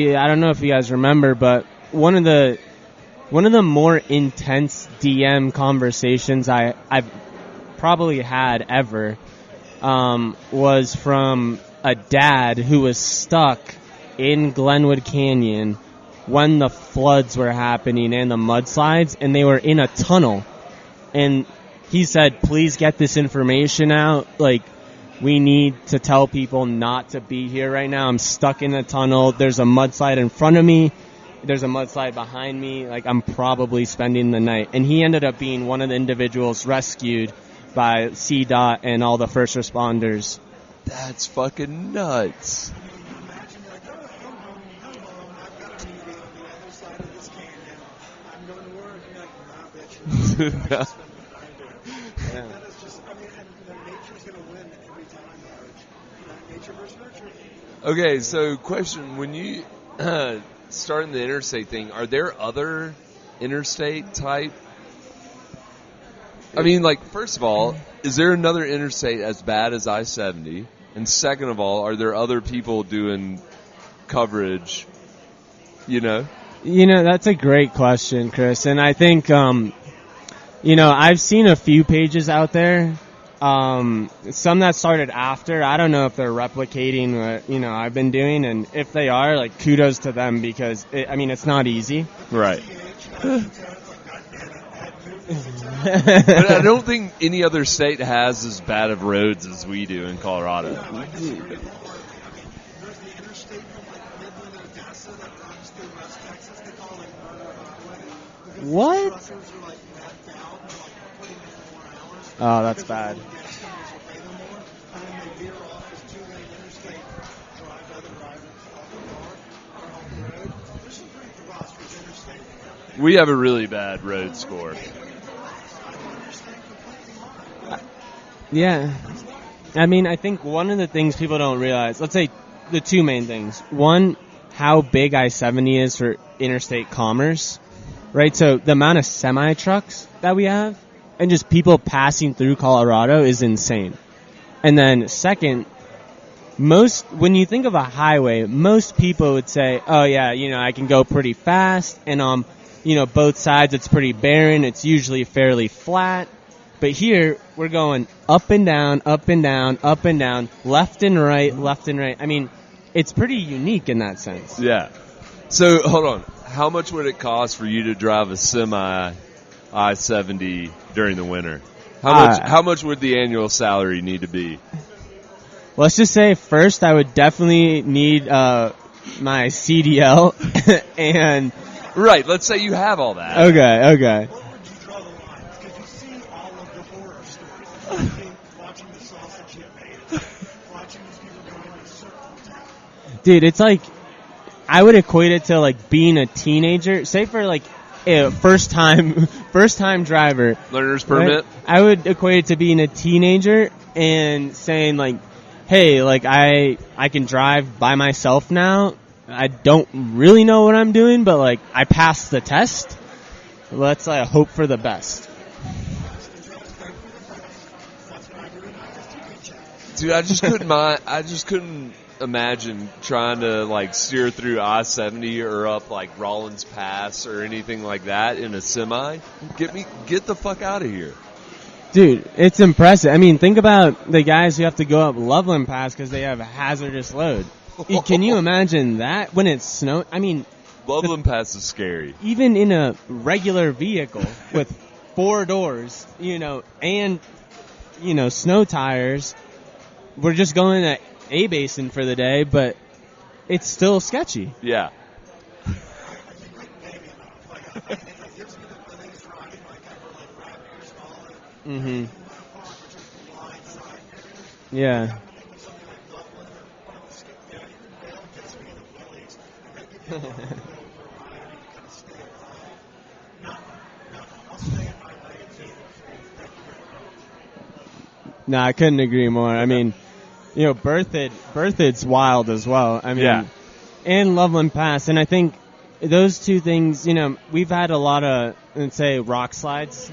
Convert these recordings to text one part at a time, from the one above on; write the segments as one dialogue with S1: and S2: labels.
S1: Yeah, I don't know if you guys remember, but one of the more intense DM conversations I've probably had ever was from a dad who was stuck in Glenwood Canyon when the floods were happening and the mudslides, and they were in a tunnel. And he said, please get this information out. Like, we need to tell people not to be here right now. I'm stuck in a tunnel. There's a mudslide in front of me. There's a mudslide behind me. Like, I'm probably spending the night. And he ended up being one of the individuals rescued by CDOT and all the first responders.
S2: That's fucking nuts. Yeah. Okay, so question, when you starting the interstate thing, are there other interstate type? I mean, like, first of all, is there another interstate as bad as I-70? And second of all, are there other people doing coverage, you know?
S1: You know, that's a great question, Chris. And I think, I've seen a few pages out there. Some that started after. I don't know if they're replicating what, I've been doing. And if they are, like, kudos to them because, it's not easy.
S2: Right. But I don't think any other state has as bad of roads as we do in Colorado.
S1: What? Oh, that's bad.
S2: We have a really bad road score.
S1: Yeah. I think one of the things people don't realize, let's say the two main things. One, how big I-70 is for interstate commerce, right? So the amount of semi-trucks that we have and just people passing through Colorado is insane. And then second, when you think of a highway, most people would say, oh yeah, I can go pretty fast and both sides it's pretty barren, it's usually fairly flat. But here, we're going up and down, up and down, up and down, left and right, left and right. It's pretty unique in that sense.
S2: Yeah. So, hold on. How much would it cost for you to drive a semi I-70 during the winter? How much would the annual salary need to be?
S1: Let's just say first I would definitely need my CDL and...
S2: Right, let's say you have all that.
S1: Okay. Dude, it's like, I would equate it to like being a teenager. Say for like a first time driver.
S2: Learner's permit?
S1: Right? I would equate it to being a teenager and saying like, hey, like I can drive by myself now. I don't really know what I'm doing, but like I passed the test. Let's hope for the best.
S2: Dude, I just couldn't imagine trying to like steer through I-70 or up like Rollins Pass or anything like that in a semi. Get the fuck out of here.
S1: Dude, it's impressive. Think about the guys who have to go up Loveland Pass because they have a hazardous load. Can you imagine that when it's snow?
S2: Loveland Pass is scary.
S1: Even in a regular vehicle with 4 doors, and, snow tires, we're just going to A-Basin for the day, but it's still sketchy.
S2: Yeah.
S1: Mm-hmm. Yeah. No, I couldn't agree more. Berthed's wild as well.
S2: Yeah.
S1: And Loveland Pass. And I think those two things, we've had a lot of, let's say, rock slides.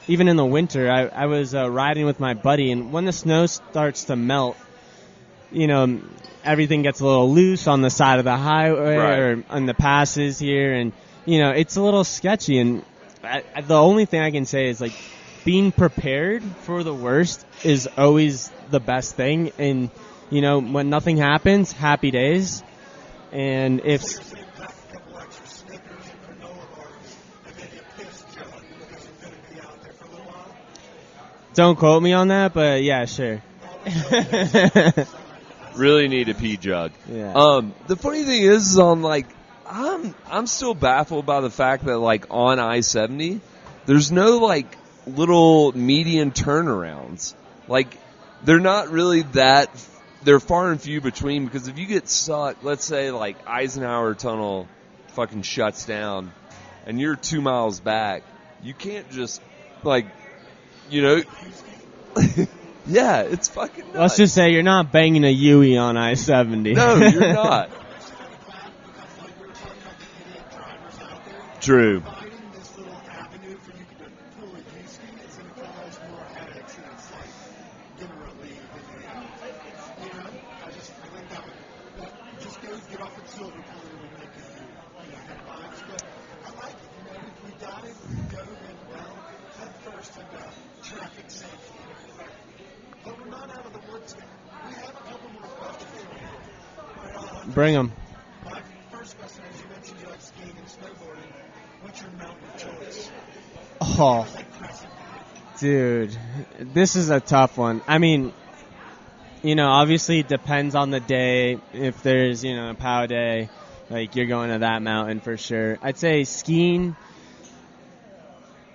S1: Even in the winter, I was riding with my buddy, and when the snow starts to melt, everything gets a little loose on the side of the highway or on the passes here, and it's a little sketchy. And the only thing I can say is like being prepared for the worst is always the best thing. And when nothing happens, happy days. And if don't quote me on that, but yeah, sure.
S2: Really need a pee jug.
S1: Yeah.
S2: The funny thing is on like I'm still baffled by the fact that like on I-70 there's no like little median turnarounds. Like they're not really that. They're far and few between, because if you get stuck, let's say like Eisenhower Tunnel fucking shuts down and you're 2 miles back, you can't just like, yeah, it's fucking nuts.
S1: Let's just say you're not banging a Yui on I-70.
S2: No, you're not. True.
S1: Bring them.
S3: My first question, as you mentioned, you like skiing and snowboarding. What's your mountain of choice?
S1: Oh, dude, this is a tough one. I mean, obviously it depends on the day. If there's, a POW day, like you're going to that mountain for sure. I'd say skiing.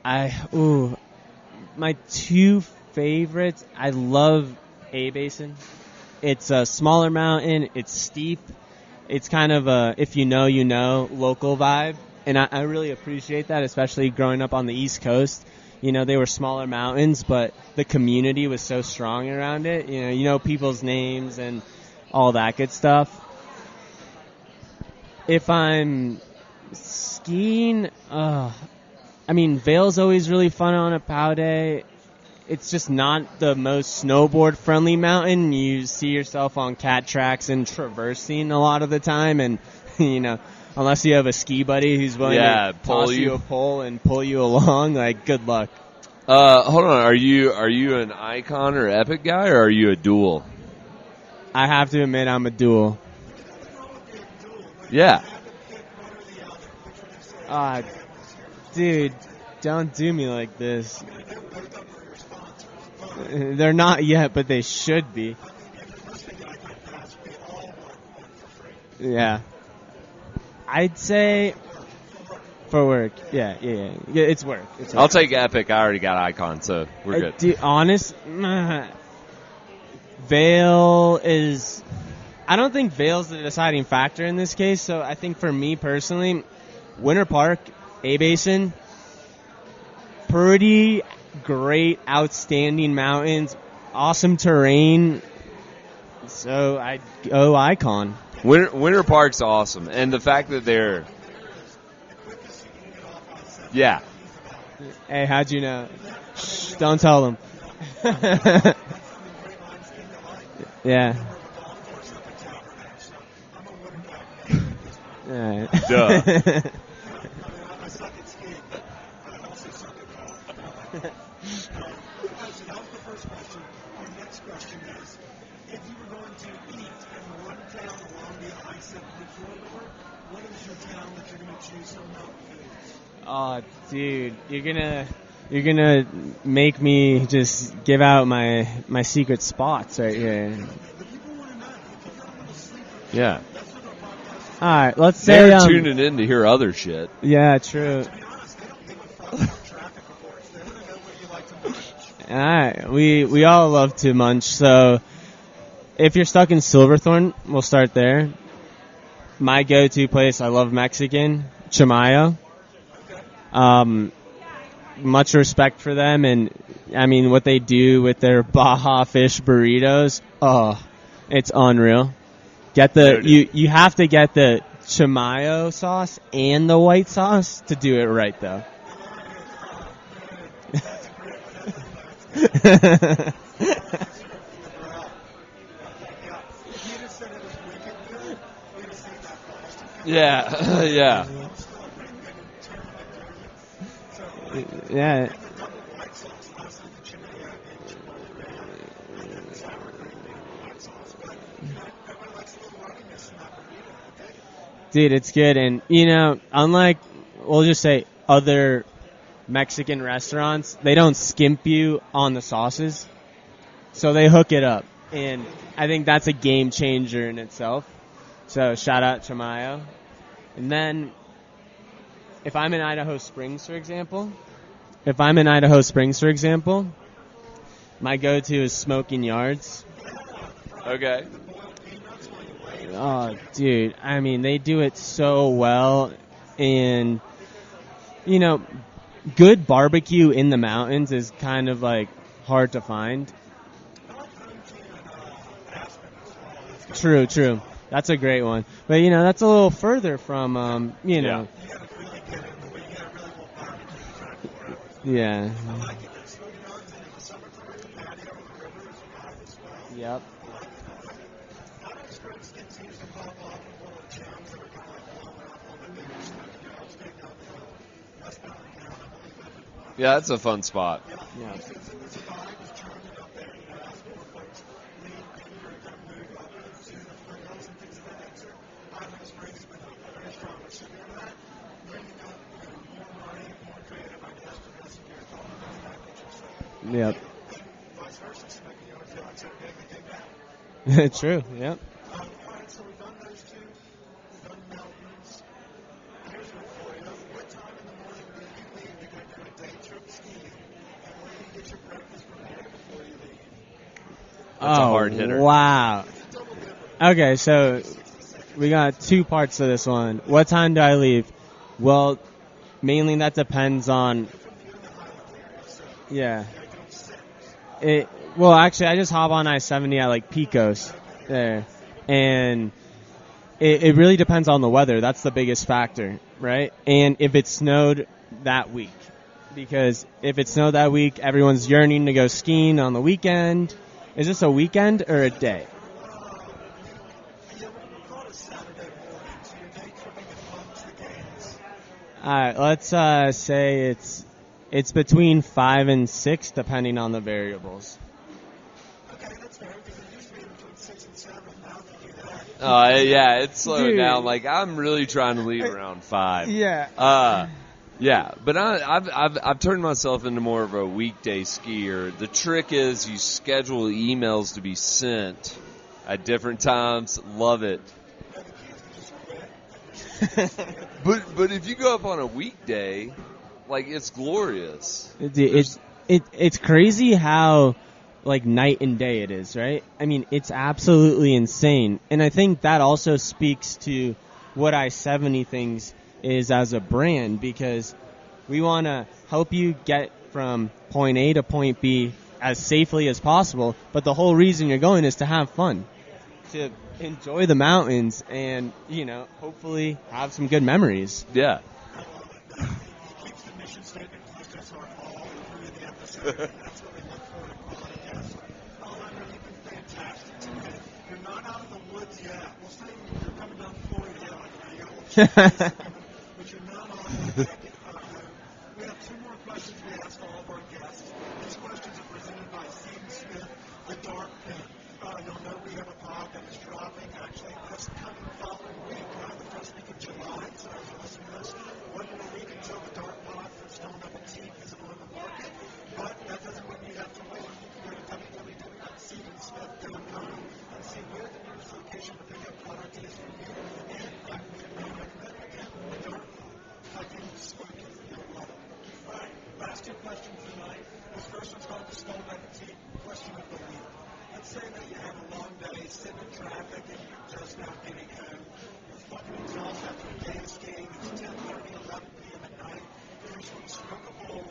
S1: My two favorites. I love A-Basin. It's a smaller mountain. It's steep. It's kind of a, if you know, local vibe. And I really appreciate that, especially growing up on the East Coast. They were smaller mountains, but the community was so strong around it. People's names and all that good stuff. If I'm skiing, Vail's always really fun on a POW day. It's just not the most snowboard-friendly mountain. You see yourself on cat tracks and traversing a lot of the time, and, unless you have a ski buddy who's willing to toss you a pole and pull you along, like, good luck.
S2: Hold on. Are you an Icon or Epic guy, or are you a dual?
S1: I have to admit I'm a dual.
S2: Yeah.
S1: Dude, don't do me like this. They're not yet, but they should be. Yeah. I'd say for work. Yeah, it's work.
S2: I'll take Epic. I already got Icon, so we're good.
S1: Vail is... I don't think Vail's the deciding factor in this case, so I think for me personally, Winter Park, A-Basin, pretty great, outstanding mountains, awesome terrain, so I'd go Icon.
S2: Winter Park's awesome, and the fact that they're... Yeah.
S1: Hey, how'd you know? Shh, don't tell them. Yeah. All right.
S2: Duh.
S1: Oh, dude, you're gonna make me just give out my secret spots right here.
S2: Yeah.
S1: All right, let's say
S2: they're tuning in to hear other shit.
S1: Yeah, true. All right, we all love to munch. So if you're stuck in Silverthorne, we'll start there. My go-to place, I love Mexican, Chamayo. Much respect for them, and I mean what they do with their Baja fish burritos. Oh, it's unreal. Get the you have to get the Chamayo sauce and the white sauce to do it right, though.
S2: Yeah, yeah.
S1: Yeah. Dude, it's good. And, unlike, we'll just say, other Mexican restaurants, they don't skimp you on the sauces. So they hook it up. And I think that's a game changer in itself. So shout out to Mayo. And then, if I'm in Idaho Springs, for example, my go-to is Smoking Yards.
S2: Okay.
S1: Oh, dude. I mean, they do it so well. And, good barbecue in the mountains is kind of, hard to find. True. That's a great one. But, that's a little further from,
S2: Yeah.
S1: Yeah. Yep.
S2: Yeah, that's a fun spot.
S1: Yeah. Yep. True. Yep.
S2: That's a hard hitter.
S1: Wow. Okay, so we got two parts to this one. What time do I leave? Well, mainly that depends on. Yeah. Well, actually, I just hop on I-70 at Pecos there, and it really depends on the weather. That's the biggest factor, right? And if it snowed that week, because if it snowed that week, everyone's yearning to go skiing on the weekend. Is this a weekend or a day? All right, let's say it's between 5 and 6, depending on the variables.
S2: Yeah, it's slowed
S1: Dude.
S2: down. I'm really trying to leave around 5.
S1: Yeah.
S2: Yeah, but I've turned myself into more of a weekday skier. The trick is you schedule emails to be sent at different times. Love it. But if you go up on a weekday, it's glorious.
S1: It's crazy how night and day it is, right? I mean, it's absolutely insane. And I think that also speaks to what I-70 thinks is as a brand, because we want to help you get from point A to point B as safely as possible, but the whole reason you're going is to have fun, to enjoy the mountains, and, hopefully have some good memories.
S2: Yeah.
S3: But you're not on the We have two more questions we ask all of our guests. These questions are presented by Stephen Smith, the Dark Pit. You'll know we have a pod that is dropping actually this coming following week, the first week of July. So as you listen to this, 1 more week until the Dark Pod from Stone Up and Tea visible in the market. But that doesn't mean you have to wait. You can go to www.stephensmith.com and see where the nearest location to pick up product is for you. And I would recommend again the Dark Pod. Smoking. All right, last two questions tonight. This first one's called the Stone Up and Tea question of the week. Let's say that you have a long day, sitting in traffic, and you're just now getting home. You're fucking exhausted after a day of skating. It's 10:30, 11 p.m. at night. You just want to smoke a bowl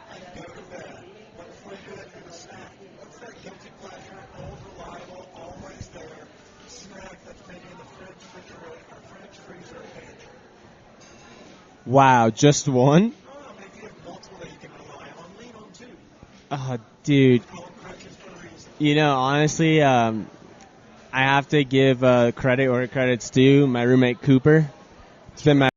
S3: and go to bed. But before you do that, you're going to snack. What's that guilty pleasure, old reliable, always there snack that's maybe in the fridge, refrigerator, or fridge, freezer, or pantry?
S1: Wow, just one?
S3: Oh, maybe you have multiple that you can rely on. Lean on two.
S1: Dude.
S3: Call them crutches for a reason.
S1: Honestly, I have to give credit where credit's due. My roommate Cooper, It's been my